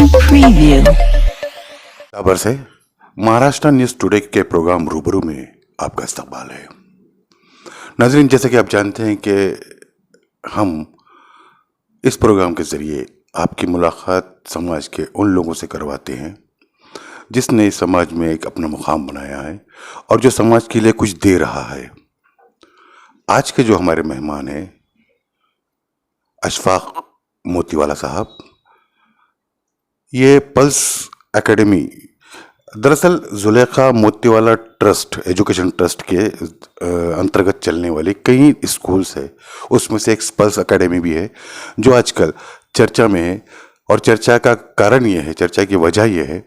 Preview. खबर से Maharashtra news today के प्रोग्राम रूबरू में आपका इस्तकबाल है। नाज़रीन, जैसे कि आप जानते हैं कि हम इस प्रोग्राम के ज़रिए आपकी मुलाकात समाज के उन लोगों से करवाते हैं जिसने इस समाज में एक अपना मुकाम बनाया है और जो समाज के लिए कुछ दे रहा है। आज के जो हमारे मेहमान हैं अशफाक मोतीवाला साहब, ये पल्स एकेडमी दरअसल Zulekha Motiwala trust, education trust के अंतर्गत चलने वाली कई स्कूल्स है, उसमें से एक पल्स एकेडमी भी है जो आजकल चर्चा में है। और चर्चा का कारण ये है, चर्चा की वजह यह है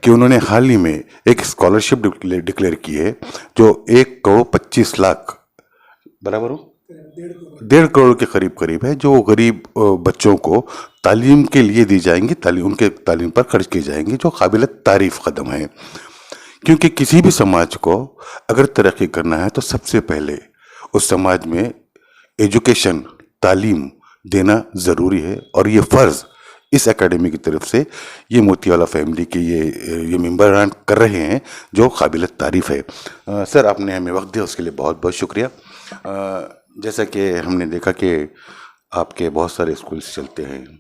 कि उन्होंने हाल ही में एक स्कॉलरशिप डिक्लेयर की है जो 1,25,00,000 बराबर हो 1.5 करोड़ के करीब है, जो गरीब बच्चों को तालीम के लिए दी जाएंगी, उनके तालीम पर खर्च की जाएंगी, जो काबिल तारीफ कदम है। क्योंकि किसी भी समाज को अगर तरक्की करना है तो सबसे पहले उस समाज में एजुकेशन, तालीम देना ज़रूरी है। और ये फ़र्ज़ इस एकेडमी की तरफ से ये मोतीवाला फैमिली के ये मेंबरान कर रहे हैं, जो काबिल तारीफ़ है। सर, आपने हमें वक्त दिया उसके लिए बहुत बहुत शुक्रिया। जैसा कि हमने देखा कि आपके बहुत सारे स्कूल्स चलते हैं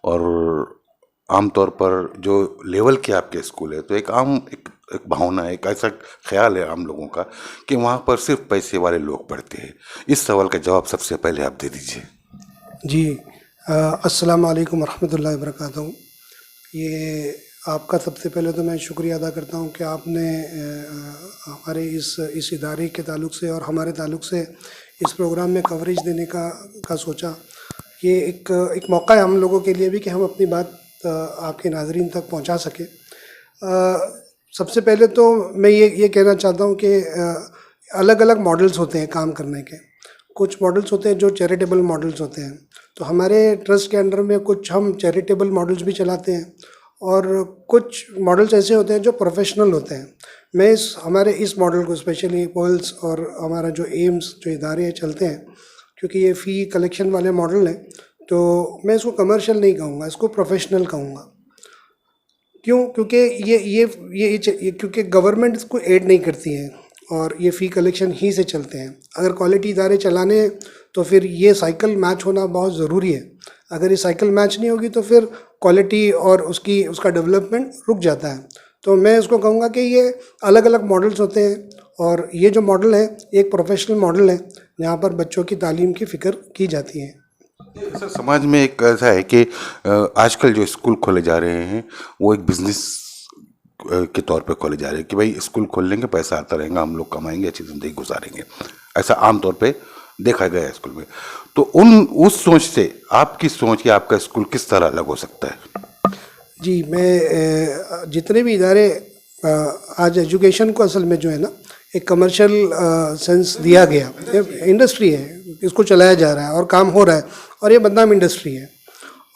और आमतौर पर जो लेवल के आपके स्कूल है तो एक भावना, एक ऐसा ख्याल है आम लोगों का कि वहाँ पर सिर्फ पैसे वाले लोग पढ़ते हैं। इस सवाल का जवाब सबसे पहले आप दे दीजिए। जी, अस्सलाम वालेकुम रहमतुल्लाहि व बरकातहू। ये आपका सबसे पहले तो मैं शुक्रिया अदा करता हूँ कि आपने हमारे इस इदारे के ताल्लुक़ से और हमारे ताल्लुक़ से इस प्रोग्राम में कवरेज देने का सोचा। ये एक मौका है हम लोगों के लिए भी कि हम अपनी बात आपके नाज़रीन तक पहुँचा सकें। सबसे पहले तो मैं ये कहना चाहता हूँ कि अलग अलग मॉडल्स होते हैं काम करने के। कुछ मॉडल्स होते हैं जो चैरिटेबल मॉडल्स होते हैं, तो हमारे ट्रस्ट के अंडर में कुछ हम चैरिटेबल मॉडल्स भी चलाते हैं और कुछ मॉडल्स ऐसे होते हैं जो प्रोफेशनल होते हैं। मैं हमारे इस मॉडल को स्पेशली पल्स और हमारा जो एम्स जो इदारे चलते हैं, क्योंकि ये फ़ी कलेक्शन वाले मॉडल हैं, तो मैं इसको कमर्शियल नहीं कहूँगा, इसको प्रोफेशनल कहूँगा। क्यों? क्योंकि ये क्योंकि गवर्नमेंट इसको एड नहीं करती है और ये फ़ी कलेक्शन ही से चलते हैं। अगर क्वालिटी इदारे चलाने हैं तो फिर ये साइकिल मैच होना बहुत ज़रूरी है। अगर ये साइकिल मैच नहीं होगी तो फिर क्वालिटी और उसका डेवलपमेंट रुक जाता है। तो मैं इसको कहूँगा कि ये अलग अलग मॉडल्स होते हैं और ये जो मॉडल है एक प्रोफेशनल मॉडल है जहाँ पर बच्चों की तालीम की फ़िक्र की जाती है। सर, समाज में एक ऐसा है कि आजकल जो स्कूल खोले जा रहे हैं वो एक बिजनेस के तौर पे खोले जा रहे हैं कि भाई स्कूल खोल लेंगे, पैसा आता रहेगा, हम लोग कमाएंगे, अच्छी ज़िंदगी गुजारेंगे। ऐसा आमतौर पे देखा गया है स्कूल में। तो उस सोच से आपकी सोच कि आपका स्कूल किस तरह अलग हो सकता है? जी, मैं जितने भी इदारे आज एजुकेशन को असल में जो है ना एक कमर्शियल सेंस दिया गया, इंडस्ट्री है, इसको चलाया जा रहा है और काम हो रहा है और ये बदनाम इंडस्ट्री है।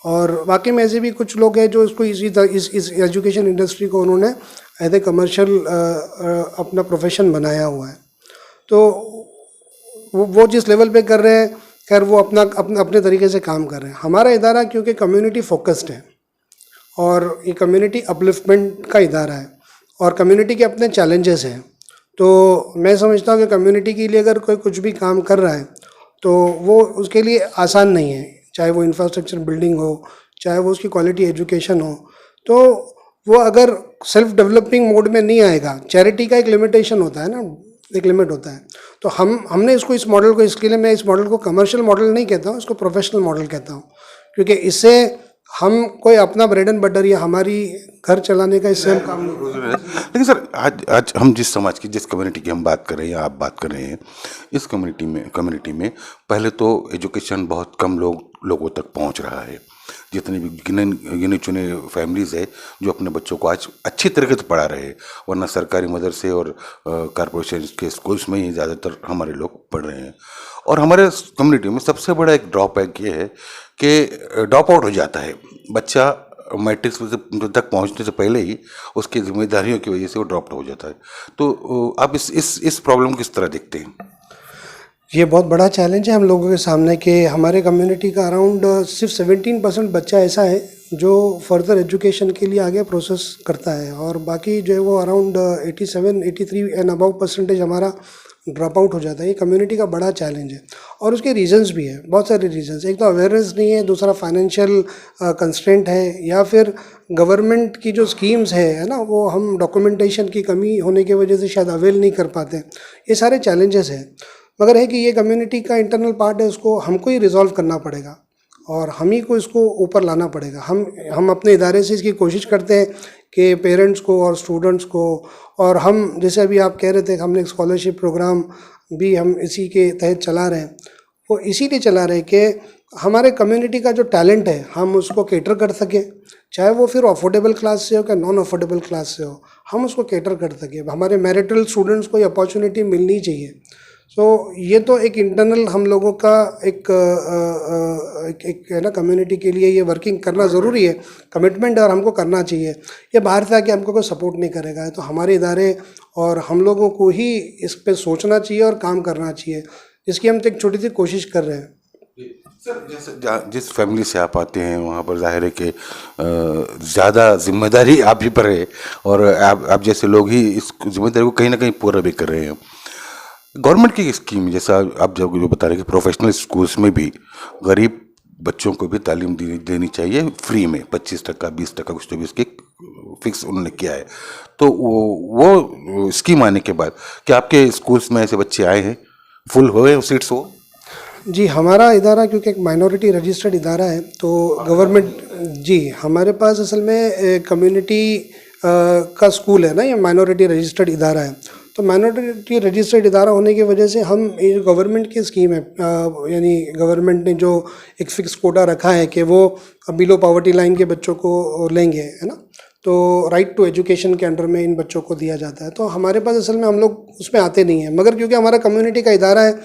और वाकई में ऐसे भी कुछ लोग हैं जो इसको इस एजुकेशन इंडस्ट्री को उन्होंने एज ए कमर्शियल अपना प्रोफेशन बनाया हुआ है। तो वो जिस लेवल पे कर रहे हैं, खैर वो अपने तरीके से काम कर रहे हैं। हमारा इदारा क्योंकि कम्युनिटी फोकस्ड है और ये कम्युनिटी अपलिफ्टमेंट का इदारा है और कम्युनिटी के अपने चैलेंजेस हैं, तो मैं समझता हूँ कि कम्युनिटी के लिए अगर कोई कुछ भी काम कर रहा है तो वो उसके लिए आसान नहीं है, चाहे वो इंफ्रास्ट्रक्चर बिल्डिंग हो, चाहे वो उसकी क्वालिटी एजुकेशन हो। तो वो अगर सेल्फ डेवलपिंग मोड में नहीं आएगा, चैरिटी का एक लिमिटेशन होता है ना, एक लिमिट होता है। तो हमने इस मॉडल को, इसके लिए मैं इस मॉडल को कमर्शियल मॉडल नहीं कहता हूँ, इसको प्रोफेशनल मॉडल कहता हूँ, क्योंकि इससे हम कोई अपना ब्रेड एंड बटर या हमारी घर चलाने का इससे हम काम नहीं। लेकिन सर, आज हम जिस समाज की, जिस कम्युनिटी की हम बात कर रहे हैं या आप बात कर रहे हैं, इस कम्युनिटी में पहले तो एजुकेशन बहुत कम लोगों तक पहुंच रहा है। जितने भी गिने चुने फैमिलीज़ है जो अपने बच्चों को आज अच्छी तरीके से पढ़ा रहे हैं, वरना सरकारी मदरसे और कॉरपोरेशन के स्कूल्स में ही ज़्यादातर हमारे लोग पढ़ रहे हैं। और हमारे कम्युनिटी में सबसे बड़ा एक ड्रॉबैक ये है कि ड्रॉप आउट हो जाता है बच्चा मैट्रिक तक पहुंचने से पहले ही, उसकी जिम्मेदारियों की वजह से वो ड्रॉप हो जाता है। तो आप इस प्रॉब्लम को किस तरह देखते हैं? ये बहुत बड़ा चैलेंज है हम लोगों के सामने कि हमारे कम्युनिटी का अराउंड सिर्फ 17% बच्चा ऐसा है जो फर्दर एजुकेशन के लिए आगे प्रोसेस करता है, और बाकी जो है वो अराउंड 87 83 एंड अबव परसेंटेज हमारा ड्रॉप आउट हो जाता है। ये कम्युनिटी का बड़ा चैलेंज है और उसके रीजंस भी है, बहुत सारे रीजंस। एक तो अवेयरनेस नहीं है, दूसरा फाइनेंशियल कंस्ट्रेंट है, या फिर गवर्नमेंट की जो स्कीम्स है ना, वो हम डॉक्यूमेंटेशन की कमी होने की वजह से शायद अवेल नहीं कर पाते। ये सारे चैलेंजेस हैं, मगर है कि ये कम्युनिटी का इंटरनल पार्ट है, उसको हमको ही रिजॉल्व करना पड़ेगा और हम ही को इसको ऊपर लाना पड़ेगा। हम अपने इदारे से इसकी कोशिश करते हैं कि पेरेंट्स को और स्टूडेंट्स को, और हम जैसे अभी आप कह रहे थे हमने एक स्कॉलरशिप प्रोग्राम भी हम इसी के तहत चला रहे हैं। वो इसीलिए चला रहे हैं कि हमारे कम्युनिटी का जो टैलेंट है हम उसको केटर कर सकें, चाहे वो फिर अफोर्डेबल क्लास से हो या नॉन अफोर्डेबल क्लास से हो, हम उसको केटर कर सकें। हमारे मैरिटल स्टूडेंट्स को ये अपॉर्चुनिटी मिलनी चाहिए। सो ये तो एक इंटरनल हम लोगों का एक है ना, कम्युनिटी के लिए ये वर्किंग करना ज़रूरी है, कमिटमेंट है और हमको करना चाहिए। ये बाहर से आके हमको कोई सपोर्ट नहीं करेगा, तो हमारे इदारे और हम लोगों को ही इस पे सोचना चाहिए और काम करना चाहिए, जिसकी हम तो एक छोटी सी कोशिश कर रहे हैं। सर, जैसे जिस फैमिली से आप आते हैं वहाँ पर जाहिर है कि ज़्यादा जिम्मेदारी आप ही पर है, और आप जैसे लोग ही इस जिम्मेदारी को कहीं ना कहीं पूरा भी कर रहे हैं। गवर्नमेंट की स्कीम जैसा आप जो बता रहे हैं कि प्रोफेशनल स्कूल्स में भी गरीब बच्चों को भी तालीम देनी चाहिए फ्री में, 25% 20% कुछ तो भी इसकी फिक्स उन्होंने किया है। तो वो स्कीम आने के बाद क्या आपके स्कूल्स में ऐसे बच्चे आए हैं, फुल हुए सीट्स हो? जी, हमारा इदारा क्योंकि एक माइनॉरिटी रजिस्टर्ड इदारा है, तो गवर्नमेंट जी हमारे पास असल में कम्युनिटी का स्कूल है ना, ये माइनॉरिटी रजिस्टर्ड इदारा है। तो माइनॉरिटी रजिस्टर्ड इदारा होने की वजह से हम ये गवर्नमेंट की स्कीम है, यानी गवर्नमेंट ने जो एक फ़िक्स कोटा रखा है कि वो बिलो पॉवर्टी लाइन के बच्चों को लेंगे, है ना, तो राइट टू एजुकेशन के अंडर में इन बच्चों को दिया जाता है। तो हमारे पास असल में हम लोग उसमें आते नहीं हैं, मगर क्योंकि हमारा कम्युनिटी का इदारा है,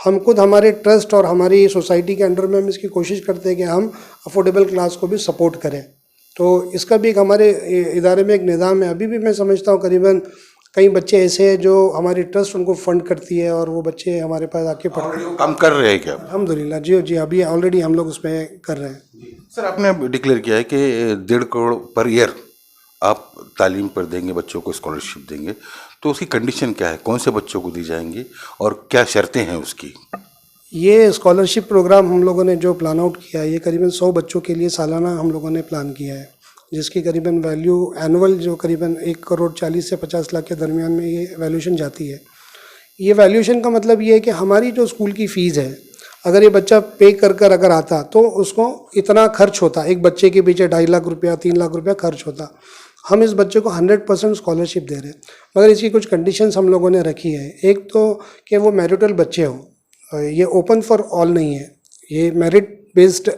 हम खुद हमारे ट्रस्ट और हमारी सोसाइटी के अंडर में हम इसकी कोशिश करते हैं कि हम अफोर्डेबल क्लास को भी सपोर्ट करें। तो इसका भी एक हमारे इदारे में एक निज़ाम है। अभी भी मैं समझता हूँ करीबन कई बच्चे ऐसे हैं जो हमारी ट्रस्ट उनको फंड करती है और वो बच्चे हमारे पास आके पढ़ते हैं। काम कर रहे हैं क्या? अल्हम्दुलिल्लाह जी जी, अभी ऑलरेडी हम लोग उसमें कर रहे हैं। सर, आपने डिक्लेयर किया है कि 1.5 करोड़ पर ईयर आप तालीम पर देंगे, बच्चों को स्कॉलरशिप देंगे, तो उसकी कंडीशन क्या है, कौन से बच्चों को दी जाएंगी और क्या शर्तें हैं उसकी? ये स्कॉलरशिप प्रोग्राम हम लोगों ने जो प्लान आउट किया है, ये करीबन 100 बच्चों के लिए सालाना हम लोगों ने प्लान किया है, जिसकी करीबन वैल्यू एनुअल जो करीबन 1 करोड़ 40 से 50 लाख के दरमियान में ये वैल्यूएशन जाती है। ये वैल्यूएशन का मतलब ये है कि हमारी जो स्कूल की फ़ीस है, अगर ये बच्चा पे कर अगर आता तो उसको इतना खर्च होता, एक बच्चे के पीछे 2.5 लाख रुपया 3 लाख रुपया खर्च होता। हम इस बच्चे को 100% स्कॉलरशिप दे रहे हैं, मगर इसकी कुछ कंडीशंस हम लोगों ने रखी है। एक तो कि वो मैरिटल बच्चे हों, ये ओपन फॉर ऑल नहीं है, ये मेरिट बेस्ड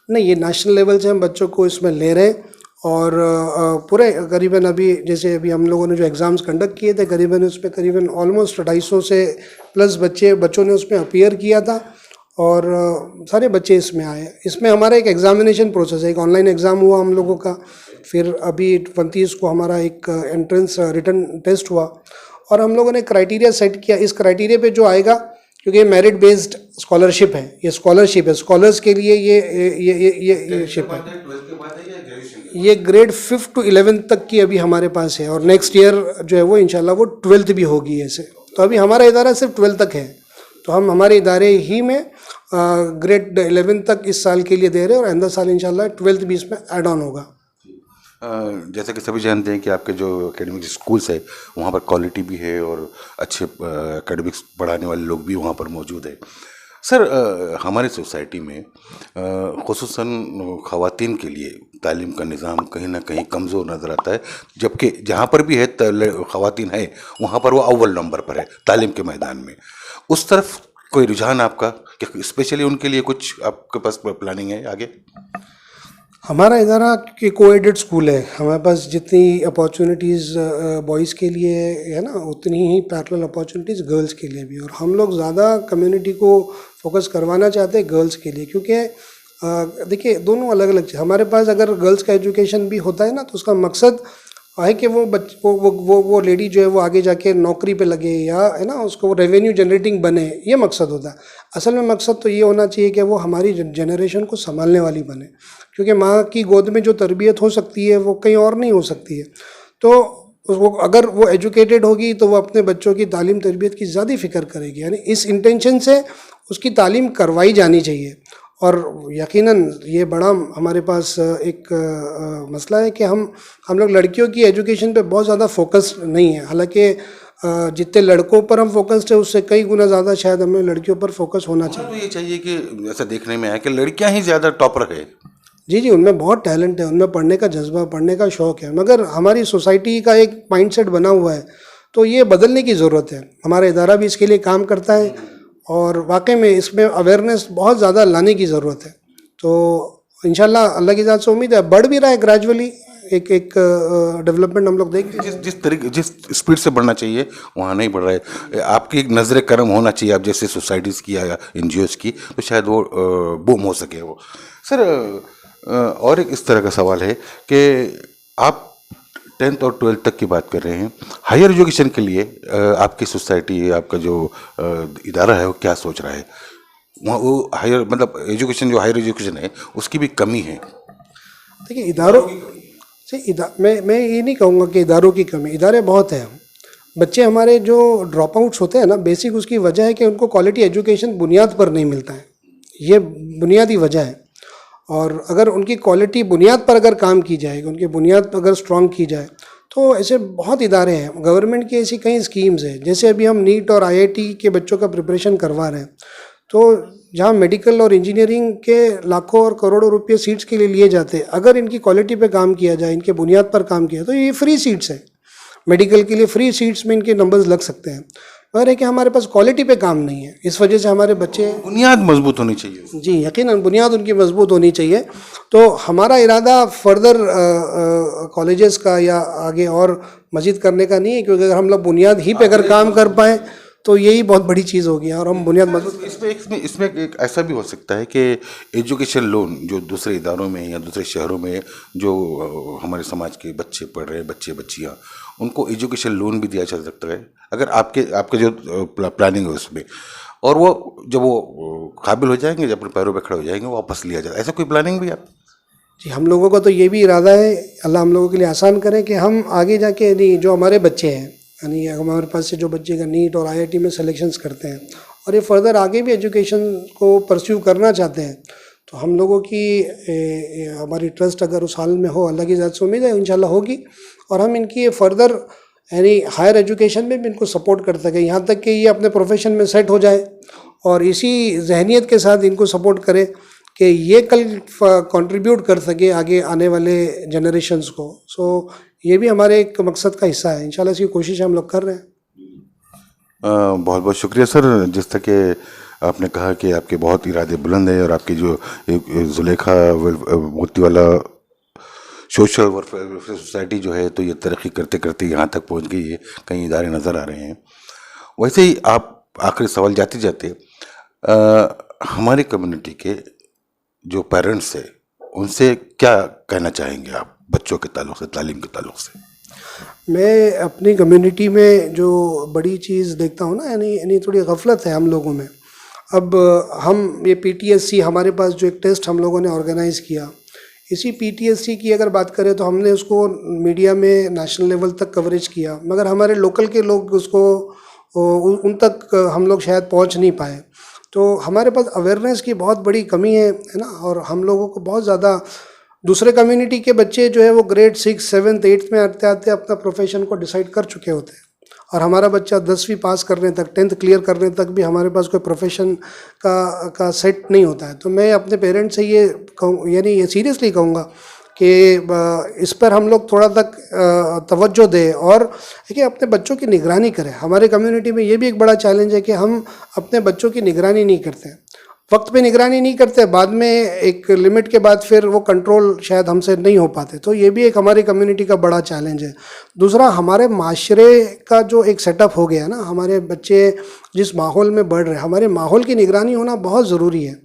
नहीं, ये नेशनल लेवल से हम बच्चों को इसमें ले रहे हैं। और पूरे करीबन अभी जैसे अभी हम लोगों ने जो एग्ज़ाम्स कंडक्ट किए थे, करीबन उसमें करीबन ऑलमोस्ट 250 से प्लस बच्चों ने उसमें अपीयर किया था और सारे बच्चे इसमें आए। इसमें हमारा एक एग्ज़ामिनेशन प्रोसेस है, एक ऑनलाइन एग्ज़ाम हुआ हम लोगों का, फिर अभी 29 को हमारा एक एंट्रेंस रिटन टेस्ट हुआ और हम लोगों ने क्राइटेरिया सेट किया। इस क्राइटेरिया पे जो आएगा, क्योंकि ये मेरिट बेस्ड स्कॉलरशिप है, ये स्कॉलरशिप है, स्कॉलर्स के लिए ये शिप है। ये ग्रेड 5 to 11 तक की अभी हमारे पास है और नेक्स्ट ईयर जो है वो इंशाल्लाह वो 12th भी होगी ऐसे। तो अभी हमारा इदारा सिर्फ 12 तक है, तो हम हमारे इदारे ही में ग्रेड 11 तक इस साल के लिए दे रहे हैं और आइंदा साल इंशाल्लाह 12th भी इसमें ऐड ऑन होगा। जैसा कि सभी जानते हैं कि आपके जो एकेडमिक स्कूल्स है वहाँ पर क्वालिटी भी है और अच्छे एकेडमिक्स पढ़ाने वाले लोग भी वहाँ पर मौजूद है। सर, हमारी सोसाइटी में ख़ुसूसन ख़वातीन के लिए तालीम का निज़ाम कहीं ना कहीं कमज़ोर नज़र आता है, जबकि जहाँ पर भी है ख़वातीन है वहाँ पर वो अव्वल नंबर पर है तालीम के मैदान में। उस तरफ कोई रुझान आपका, कि स्पेशली उनके लिए कुछ आपके पास प्लानिंग है आगे? हमारा इदारा की कोएडेड स्कूल है, हमारे पास जितनी अपॉर्चुनिटीज़ बॉयज़ के लिए है ना, उतनी ही पैरेलल अपॉर्चुनिटीज़ गर्ल्स के लिए भी। और हम लोग ज़्यादा कम्युनिटी को फोकस करवाना चाहते हैं गर्ल्स के लिए, क्योंकि देखिए दोनों अलग अलग चीज़। हमारे पास अगर गर्ल्स का एजुकेशन भी होता है ना, तो उसका मकसद है कि वो लेडी जो है वो आगे जाके नौकरी पे लगे, या है ना उसको रेवेन्यू जनरेटिंग बने, ये मकसद होता है। असल में मकसद तो ये होना चाहिए कि वो हमारी जनरेशन को संभालने वाली बने, क्योंकि माँ की गोद में जो तरबियत हो सकती है वो कहीं और नहीं हो सकती है। तो उसको अगर वो एजुकेटेड होगी तो वो अपने बच्चों की तालीम तरबियत की ज़्यादा फिक्र करेगी, यानी इस इंटेंशन से उसकी तालीम करवाई जानी चाहिए। और यकीनन ये बड़ा हमारे पास एक मसला है कि हम लोग लड़कियों की एजुकेशन पे बहुत ज़्यादा फोकस नहीं है। हालांकि जितने लड़कों पर हम फोकस्ड है उससे कई गुना ज़्यादा शायद हमें लड़कियों पर फोकस होना चाहिए। तो ये चाहिए कि ऐसा देखने में है कि लड़कियां ही ज़्यादा टॉपर है। जी, उनमें बहुत टैलेंट है, उनमें पढ़ने का जज्बा, पढ़ने का शौक़ है, मगर हमारी सोसाइटी का एक माइंडसेट बना हुआ है, तो ये बदलने की ज़रूरत है। हमारा इदारा भी इसके लिए काम करता है और वाकई में इसमें अवेयरनेस बहुत ज़्यादा लाने की ज़रूरत है। तो इंशाल्लाह अल्लाह की ज़ात से उम्मीद है, बढ़ भी रहा है ग्रेजुअली, एक डेवलपमेंट हम लोग देख रहे हैं। जिस स्पीड से बढ़ना चाहिए वहाँ नहीं बढ़ रहा है। आपकी एक नज़र करम होना चाहिए आप जैसे सोसाइटीज़ की या NGOs की, तो शायद वो बूम हो सके वो। सर और एक इस तरह का सवाल है कि आप 10th और 12th तक की बात कर रहे हैं, हायर एजुकेशन के लिए आपकी सोसाइटी, आपका जो इदारा है वो क्या सोच रहा है? वहाँ वो हायर मतलब एजुकेशन, जो हायर एजुकेशन है उसकी भी कमी है। देखिए इदारों से मैं ये नहीं कहूँगा कि इदारों की कमी, इदारे बहुत हैं। बच्चे हमारे जो ड्रॉप आउट्स होते हैं ना, बेसिक उसकी वजह है कि उनको क्वालिटी एजुकेशन बुनियाद पर नहीं मिलता है, ये बुनियादी वजह है। और अगर उनकी क्वालिटी बुनियाद पर अगर काम की जाए, उनकी बुनियाद अगर स्ट्रॉन्ग की जाए, तो ऐसे बहुत इदारे हैं, गवर्नमेंट की ऐसी कई स्कीम्स हैं। जैसे अभी हम नीट और IIT के बच्चों का प्रिपरेशन करवा रहे हैं, तो जहाँ मेडिकल और इंजीनियरिंग के लाखों और करोड़ों रुपये सीट्स के लिए लिए जाते हैं, अगर इनकी क्वालिटी पे काम किया जाए, इनके बुनियाद पर काम किया, तो ये फ्री सीट्स है। मेडिकल के लिए फ्री सीट्स में इनके नंबर्स लग सकते हैं, मगर है कि हमारे पास क्वालिटी पे काम नहीं है। इस वजह से हमारे बच्चे, बुनियाद मजबूत होनी चाहिए। जी यकीनन बुनियाद उनकी मजबूत होनी चाहिए। तो हमारा इरादा फर्दर कॉलेजेस का या आगे और मजीद करने का नहीं है, क्योंकि अगर हम लोग बुनियाद ही पे अगर काम कर पाएँ तो यही बहुत बड़ी चीज़ होगी और हम बुनियाद मजबूत। इसमें एक ऐसा भी हो सकता है कि एजुकेशन लोन जो दूसरे इदारों में या दूसरे शहरों में जो हमारे समाज के बच्चे पढ़ रहे हैं, बच्चे बच्चियाँ, उनको एजुकेशन लोन भी दिया जा सकता है अगर आपके जो प्लानिंग है उसमें, और वो जब वो काबिल हो जाएंगे, जब अपने पैरों पे खड़े हो जाएंगे, वापस लिया जाए। ऐसा कोई प्लानिंग भी आप? जी, हम लोगों का तो ये भी इरादा है, अल्लाह हम लोगों के लिए आसान करें कि हम आगे जाके यानी जो हमारे बच्चे हैं, यानी हमारे पास से जो बच्चे का नीट और IIT में सिलेक्शंस करते हैं और ये फर्दर आगे भी एजुकेशन को परस्यू करना चाहते हैं, तो हम लोगों की हमारी ट्रस्ट अगर उस हाल में हो, अल्लाह की ज़ात से उम्मीद है इंशाल्लाह होगी, और हम इनकी फर्दर यानी हायर एजुकेशन में भी इनको सपोर्ट कर सकें, यहाँ तक कि ये अपने प्रोफेशन में सेट हो जाए और इसी जहनीत के साथ इनको सपोर्ट करें कि ये कल कंट्रीब्यूट कर सके आगे आने वाले जनरेशन्स को। सो ये भी हमारे एक मकसद का हिस्सा है, इंशाल्लाह इसकी कोशिश हम लोग कर रहे हैं। बहुत बहुत शुक्रिया सर। जिस तरह के आपने कहा कि आपके बहुत इरादे बुलंद है और आपकी जो Zulekha Motiwala social welfare society जो है, तो ये तरक्की करते करते यहाँ तक पहुँच गई है, कई इदारे नज़र आ रहे हैं। वैसे ही आप आखिरी सवाल जाते जाते हमारी कम्युनिटी के जो पेरेंट्स है उनसे क्या कहना चाहेंगे आप बच्चों के ताल्लुक से, तालीम के ताल्लुक से? मैं अपनी कम्युनिटी में जो बड़ी चीज़ देखता हूँ ना, यानी थोड़ी गफलत है हम लोगों में। अब हम ये PTSC, हमारे पास जो एक टेस्ट हम लोगों ने ऑर्गेनाइज़ किया, इसी PTSC की अगर बात करें तो हमने उसको मीडिया में नेशनल लेवल तक कवरेज किया, मगर हमारे लोकल के लोग उसको उन तक हम लोग शायद पहुँच नहीं पाए। तो हमारे पास अवेयरनेस की बहुत बड़ी कमी है ना, और हम लोगों को बहुत ज़्यादा दूसरे कम्युनिटी के बच्चे जो है वो ग्रेड 6, 7, 8 में आते आते अपना प्रोफेशन को डिसाइड कर चुके होते हैं, और हमारा बच्चा 10वीं पास करने तक, 10th क्लियर करने तक भी हमारे पास कोई प्रोफेशन का सेट नहीं होता है। तो मैं अपने पेरेंट्स से ये कहूँ, यानी ये सीरियसली कहूँगा कि इस पर हम लोग थोड़ा तक तवज्जो दें और देखिए अपने बच्चों की निगरानी करें। हमारे कम्युनिटी में ये भी एक बड़ा चैलेंज है कि हम अपने बच्चों की निगरानी नहीं करते, वक्त पे निगरानी नहीं करते, बाद में एक लिमिट के बाद फिर वो कंट्रोल शायद हमसे नहीं हो पाते। तो ये भी एक हमारी कम्युनिटी का बड़ा चैलेंज है। दूसरा, हमारे माशरे का जो एक सेटअप हो गया ना, हमारे बच्चे जिस माहौल में बढ़ रहे हैं, हमारे माहौल की निगरानी होना बहुत ज़रूरी है।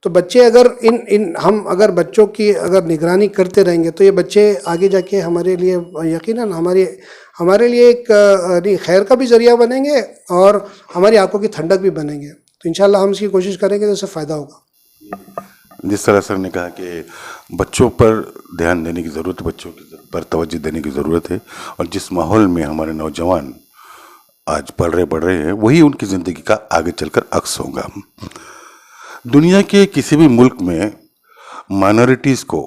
तो बच्चे अगर इन हम अगर बच्चों की अगर निगरानी करते रहेंगे तो ये बच्चे आगे जाके हमारे लिए यकीनन हमारे लिए एक नहीं खैर का भी ज़रिया बनेंगे और हमारी आंखों की ठंडक भी बनेंगे। तो इंशाल्लाह हम इसकी कोशिश करेंगे तो इससे फ़ायदा होगा। जिस तरह सर ने कहा कि बच्चों पर ध्यान देने की ज़रूरत है, बच्चों पर तवज्जो देने की ज़रूरत है, और जिस माहौल में हमारे नौजवान आज पढ़ रहे हैं वही उनकी ज़िंदगी का आगे चलकर अक्स होगा। दुनिया के किसी भी मुल्क में माइनॉरिटीज़ को,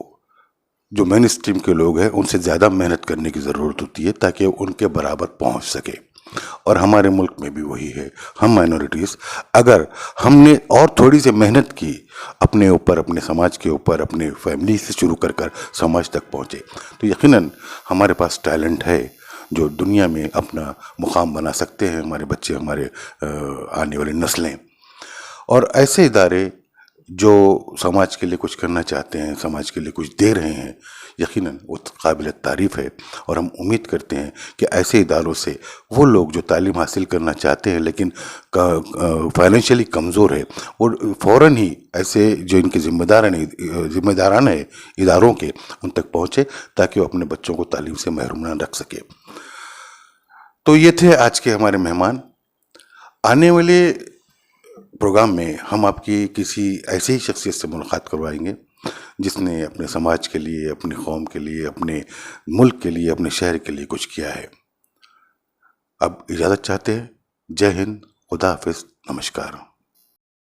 जो मेन स्ट्रीम के लोग हैं, उनसे ज़्यादा मेहनत करने की ज़रूरत होती है ताकि उनके बराबर पहुंच सके, और हमारे मुल्क में भी वही है। हम माइनॉरिटीज़ अगर हमने और थोड़ी सी मेहनत की अपने ऊपर, अपने समाज के ऊपर, अपने फैमिली से शुरू कर समाज तक पहुँचे, तो यकीनन हमारे पास टैलेंट है जो दुनिया में अपना मुकाम बना सकते हैं हमारे बच्चे, हमारे आने वाली नस्लें। और ऐसे इदारे जो समाज के लिए कुछ करना चाहते हैं, समाज के लिए कुछ दे रहे हैं, यकीनन वो काबिल तारीफ़ है। और हम उम्मीद करते हैं कि ऐसे इदारों से वो लोग जो तालीम हासिल करना चाहते हैं लेकिन फाइनेंशियली कमज़ोर है, वो फ़ौरन ही ऐसे जो इनके जिम्मेदारान है इदारों के, उन तक पहुँचे ताकि वो अपने बच्चों को तालीम से महरूम ना रख सके। तो ये थे आज के हमारे मेहमान। आने वाले प्रोग्राम में हम आपकी किसी ऐसे ही शख्सियत से मुलाकात करवाएंगे जिसने अपने समाज के लिए, अपनी कौम के लिए, अपने मुल्क के लिए, अपने शहर के लिए कुछ किया है। अब इजाज़त चाहते हैं। जय हिंद, खुदा हाफिज़, नमस्कार।